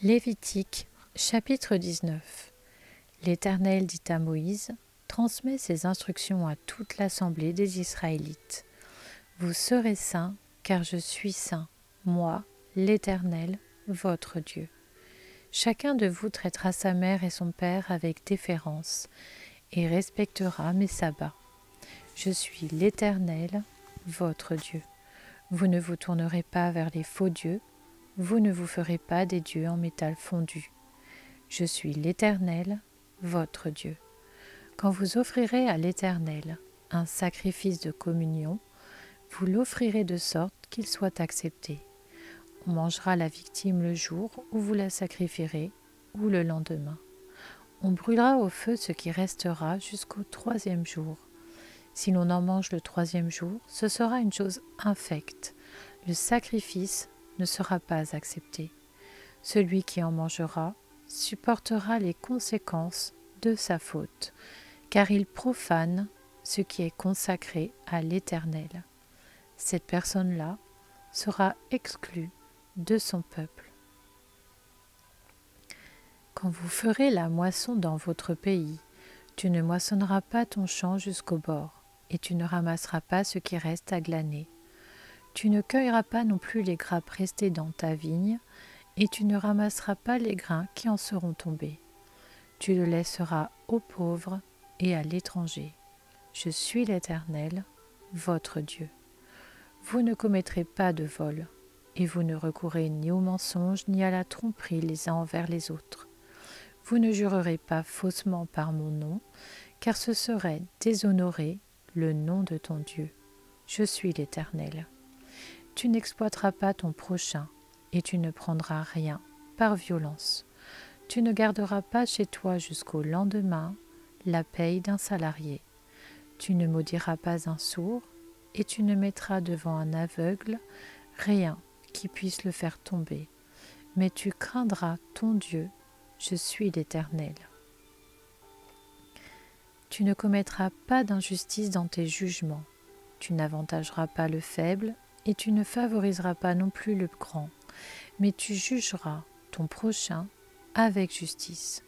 Lévitique, chapitre 19. L'Éternel dit à Moïse, transmets ces instructions à toute l'assemblée des Israélites. Vous serez saints, car je suis saint, moi, l'Éternel, votre Dieu. Chacun de vous traitera sa mère et son père avec déférence, et respectera mes sabbats. Je suis l'Éternel, votre Dieu. Vous ne vous tournerez pas vers les faux dieux, vous ne vous ferez pas des dieux en métal fondu. Je suis l'Éternel, votre Dieu. Quand vous offrirez à l'Éternel un sacrifice de communion, vous l'offrirez de sorte qu'il soit accepté. On mangera la victime le jour où vous la sacrifierez ou le lendemain. On brûlera au feu ce qui restera jusqu'au 3e jour. Si l'on en mange le 3e jour, ce sera une chose infecte. Le sacrifice ne sera pas accepté. Celui qui en mangera supportera les conséquences de sa faute, car il profane ce qui est consacré à l'Éternel. Cette personne-là sera exclue de son peuple. Quand vous ferez la moisson dans votre pays, tu ne moissonneras pas ton champ jusqu'au bord, et tu ne ramasseras pas ce qui reste à glaner. Tu ne cueilleras pas non plus les grappes restées dans ta vigne, et tu ne ramasseras pas les grains qui en seront tombés. Tu le laisseras aux pauvres et à l'étranger. Je suis l'Éternel, votre Dieu. Vous ne commettrez pas de vol, et vous ne recourrez ni au mensonge ni à la tromperie les uns envers les autres. Vous ne jurerez pas faussement par mon nom, car ce serait déshonorer le nom de ton Dieu. Je suis l'Éternel. Tu n'exploiteras pas ton prochain, et tu ne prendras rien par violence. Tu ne garderas pas chez toi jusqu'au lendemain la paye d'un salarié. Tu ne maudiras pas un sourd, et tu ne mettras devant un aveugle rien qui puisse le faire tomber. Mais tu craindras ton Dieu, je suis l'Éternel. Tu ne commettras pas d'injustice dans tes jugements. Tu n'avantageras pas le faible, et tu ne favoriseras pas non plus le grand, mais tu jugeras ton prochain avec justice.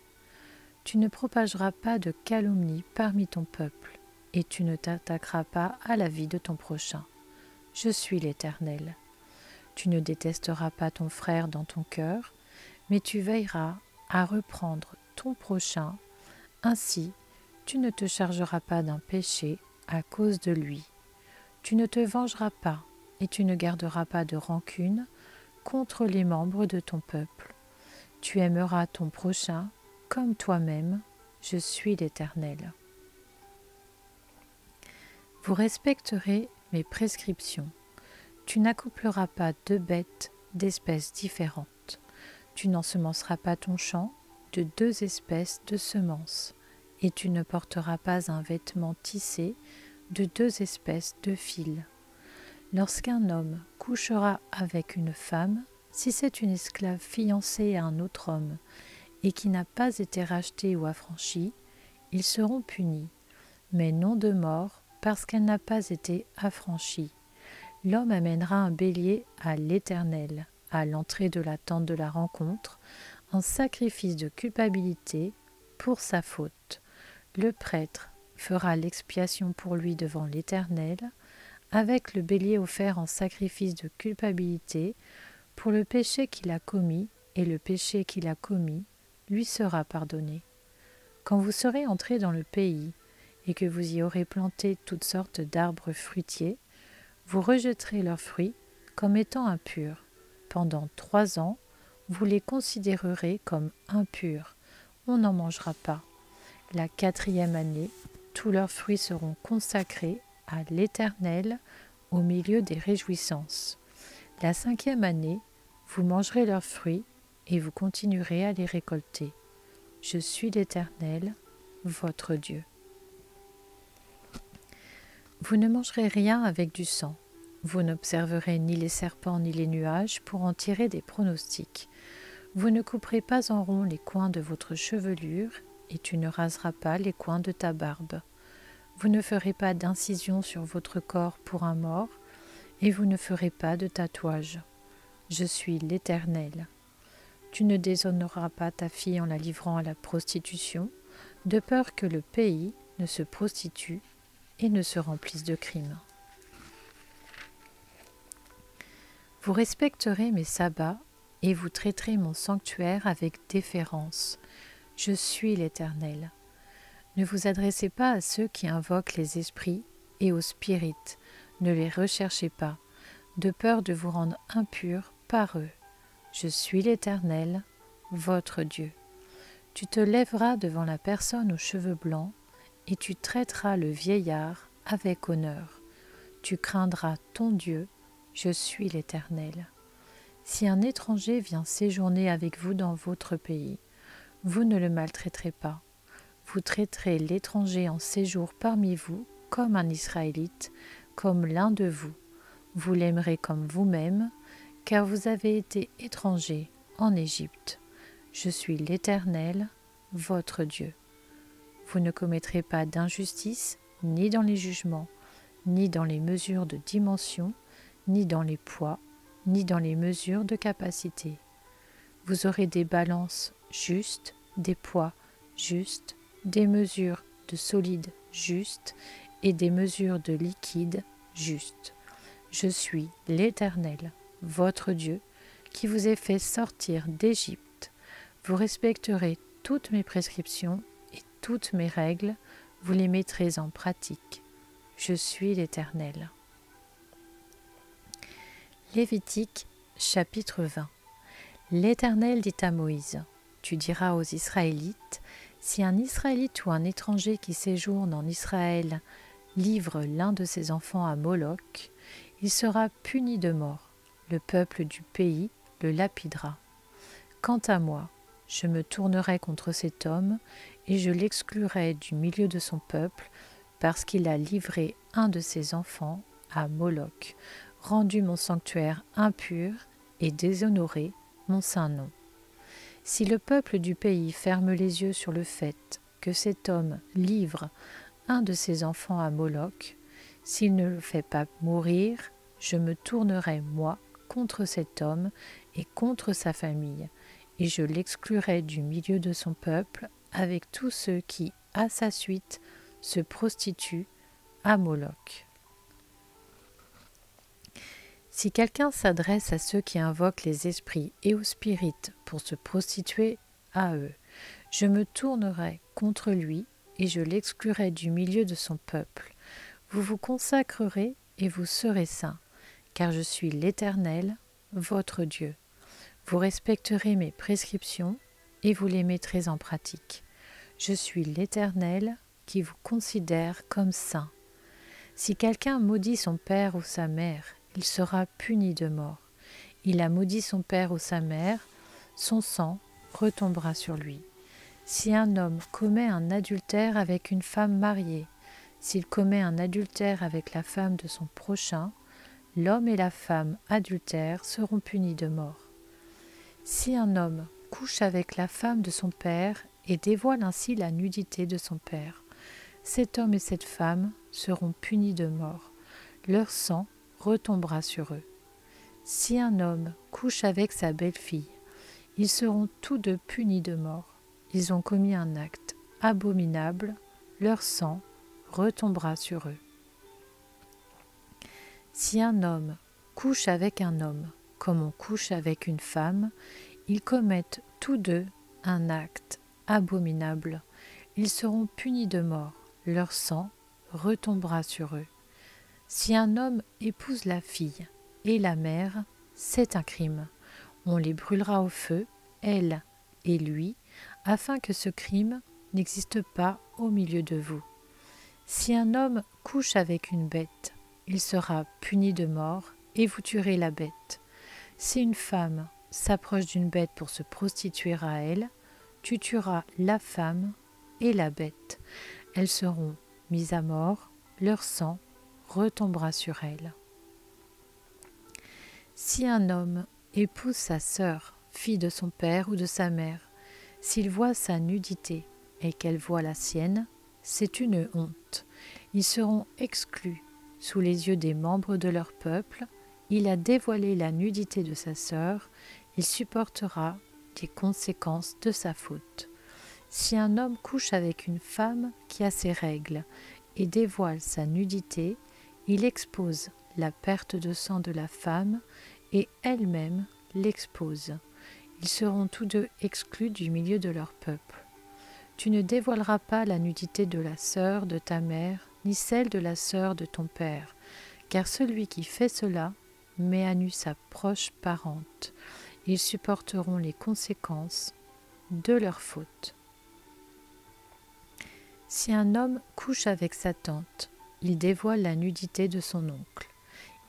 Tu ne propageras pas de calomnie parmi ton peuple, et tu ne t'attaqueras pas à la vie de ton prochain. Je suis l'Éternel. Tu ne détesteras pas ton frère dans ton cœur, mais tu veilleras à reprendre ton prochain. Ainsi, tu ne te chargeras pas d'un péché à cause de lui. Tu ne te vengeras pas, et tu ne garderas pas de rancune contre les membres de ton peuple. Tu aimeras ton prochain comme toi-même, je suis l'Éternel. Vous respecterez mes prescriptions. Tu n'accoupleras pas deux bêtes d'espèces différentes. Tu n'ensemenceras pas ton champ de deux espèces de semences, et tu ne porteras pas un vêtement tissé de deux espèces de fils. Lorsqu'un homme couchera avec une femme, si c'est une esclave fiancée à un autre homme et qui n'a pas été rachetée ou affranchie, ils seront punis, mais non de mort parce qu'elle n'a pas été affranchie. L'homme amènera un bélier à l'Éternel, à l'entrée de la tente de la rencontre, en sacrifice de culpabilité pour sa faute. Le prêtre fera l'expiation pour lui devant l'Éternel, avec le bélier offert en sacrifice de culpabilité pour le péché qu'il a commis, et le péché qu'il a commis lui sera pardonné. Quand vous serez entrés dans le pays, et que vous y aurez planté toutes sortes d'arbres fruitiers, vous rejetterez leurs fruits comme étant impurs. Pendant 3 ans, vous les considérerez comme impurs. On n'en mangera pas. La 4e année, tous leurs fruits seront consacrés à l'Éternel au milieu des réjouissances. La 5e année, vous mangerez leurs fruits et vous continuerez à les récolter. Je suis l'Éternel, votre Dieu. Vous ne mangerez rien avec du sang. Vous n'observerez ni les serpents ni les nuages pour en tirer des pronostics. Vous ne couperez pas en rond les coins de votre chevelure, et tu ne raseras pas les coins de ta barbe. Vous ne ferez pas d'incision sur votre corps pour un mort, et vous ne ferez pas de tatouage. Je suis l'Éternel. Tu ne déshonoreras pas ta fille en la livrant à la prostitution, de peur que le pays ne se prostitue et ne se remplisse de crimes. Vous respecterez mes sabbats et vous traiterez mon sanctuaire avec déférence. Je suis l'Éternel. Ne vous adressez pas à ceux qui invoquent les esprits et aux spirites. Ne les recherchez pas, de peur de vous rendre impurs par eux. Je suis l'Éternel, votre Dieu. Tu te lèveras devant la personne aux cheveux blancs et tu traiteras le vieillard avec honneur. Tu craindras ton Dieu, je suis l'Éternel. Si un étranger vient séjourner avec vous dans votre pays, vous ne le maltraiterez pas. Vous traiterez l'étranger en séjour parmi vous comme un Israélite, comme l'un de vous. Vous l'aimerez comme vous-même, car vous avez été étranger en Égypte. Je suis l'Éternel, votre Dieu. Vous ne commettrez pas d'injustice, ni dans les jugements, ni dans les mesures de dimension, ni dans les poids, ni dans les mesures de capacité. Vous aurez des balances justes, des poids justes, des mesures de solide justes et des mesures de liquide justes. Je suis l'Éternel, votre Dieu, qui vous ai fait sortir d'Égypte. Vous respecterez toutes mes prescriptions et toutes mes règles, vous les mettrez en pratique. Je suis l'Éternel. Lévitique, chapitre 20. L'Éternel dit à Moïse, tu diras aux Israélites, si un Israélite ou un étranger qui séjourne en Israël livre l'un de ses enfants à Moloch, il sera puni de mort. Le peuple du pays le lapidera. Quant à moi, je me tournerai contre cet homme et je l'exclurai du milieu de son peuple parce qu'il a livré un de ses enfants à Moloch, rendu mon sanctuaire impur et déshonoré mon saint nom. Si le peuple du pays ferme les yeux sur le fait que cet homme livre un de ses enfants à Moloch, s'il ne le fait pas mourir, je me tournerai, moi, contre cet homme et contre sa famille, et je l'exclurai du milieu de son peuple avec tous ceux qui, à sa suite, se prostituent à Moloch. Si quelqu'un s'adresse à ceux qui invoquent les esprits et aux spirites pour se prostituer à eux, je me tournerai contre lui et je l'exclurai du milieu de son peuple. Vous vous consacrerez et vous serez saints, car je suis l'Éternel, votre Dieu. Vous respecterez mes prescriptions et vous les mettrez en pratique. Je suis l'Éternel qui vous considère comme saint. Si quelqu'un maudit son père ou sa mère, il sera puni de mort. Il a maudit son père ou sa mère, son sang retombera sur lui. Si un homme commet un adultère avec une femme mariée, s'il commet un adultère avec la femme de son prochain, l'homme et la femme adultères seront punis de mort. Si un homme couche avec la femme de son père et dévoile ainsi la nudité de son père, cet homme et cette femme seront punis de mort. Leur sang retombera sur eux. Si un homme couche avec sa belle-fille, ils seront tous deux punis de mort. Ils ont commis un acte abominable, leur sang retombera sur eux. Si un homme couche avec un homme, comme on couche avec une femme, ils commettent tous deux un acte abominable. Ils seront punis de mort, leur sang retombera sur eux. Si un homme épouse la fille et la mère, c'est un crime. On les brûlera au feu, elle et lui, afin que ce crime n'existe pas au milieu de vous. Si un homme couche avec une bête, il sera puni de mort et vous tuerez la bête. Si une femme s'approche d'une bête pour se prostituer à elle, tu tueras la femme et la bête. Elles seront mises à mort, leur sang retombera sur elles. Si un homme épouse sa sœur, fille de son père ou de sa mère, s'il voit sa nudité et qu'elle voit la sienne, c'est une honte. Ils seront exclus sous les yeux des membres de leur peuple. Il a dévoilé la nudité de sa sœur, il supportera les conséquences de sa faute. Si un homme couche avec une femme qui a ses règles et dévoile sa nudité, il expose la perte de sang de la femme et elle-même l'expose. Ils seront tous deux exclus du milieu de leur peuple. Tu ne dévoileras pas la nudité de la sœur de ta mère, ni celle de la sœur de ton père, car celui qui fait cela met à nu sa proche parente. Ils supporteront les conséquences de leur faute. Si un homme couche avec sa tante, il dévoile la nudité de son oncle.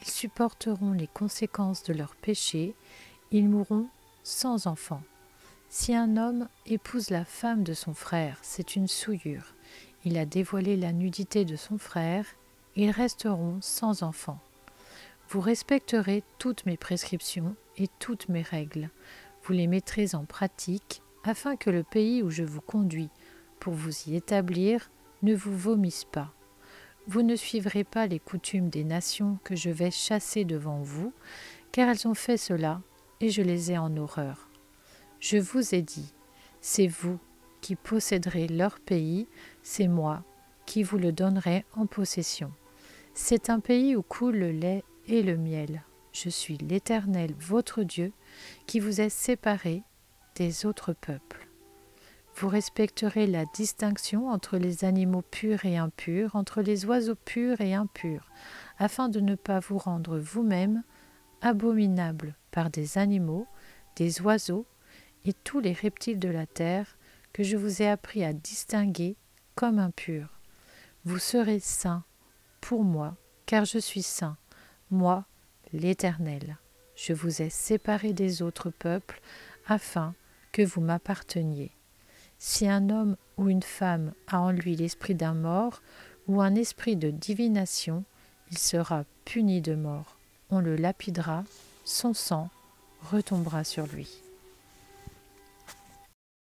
Ils supporteront les conséquences de leur péché, ils mourront sans enfant. Si un homme épouse la femme de son frère, c'est une souillure. Il a dévoilé la nudité de son frère, ils resteront sans enfant. Vous respecterez toutes mes prescriptions et toutes mes règles. Vous les mettrez en pratique afin que le pays où je vous conduis pour vous y établir ne vous vomisse pas. Vous ne suivrez pas les coutumes des nations que je vais chasser devant vous, car elles ont fait cela et je les ai en horreur. Je vous ai dit, c'est vous qui posséderez leur pays, c'est moi qui vous le donnerai en possession. C'est un pays où coule le lait et le miel. Je suis l'Éternel, votre Dieu, qui vous est séparé des autres peuples. Vous respecterez la distinction entre les animaux purs et impurs, entre les oiseaux purs et impurs, afin de ne pas vous rendre vous-même abominables par des animaux, des oiseaux et tous les reptiles de la terre que je vous ai appris à distinguer comme impurs. Vous serez saints pour moi, car je suis saint, moi, l'Éternel. Je vous ai séparés des autres peuples, afin que vous m'apparteniez. Si un homme ou une femme a en lui l'esprit d'un mort ou un esprit de divination, il sera puni de mort. On le lapidera, son sang retombera sur lui.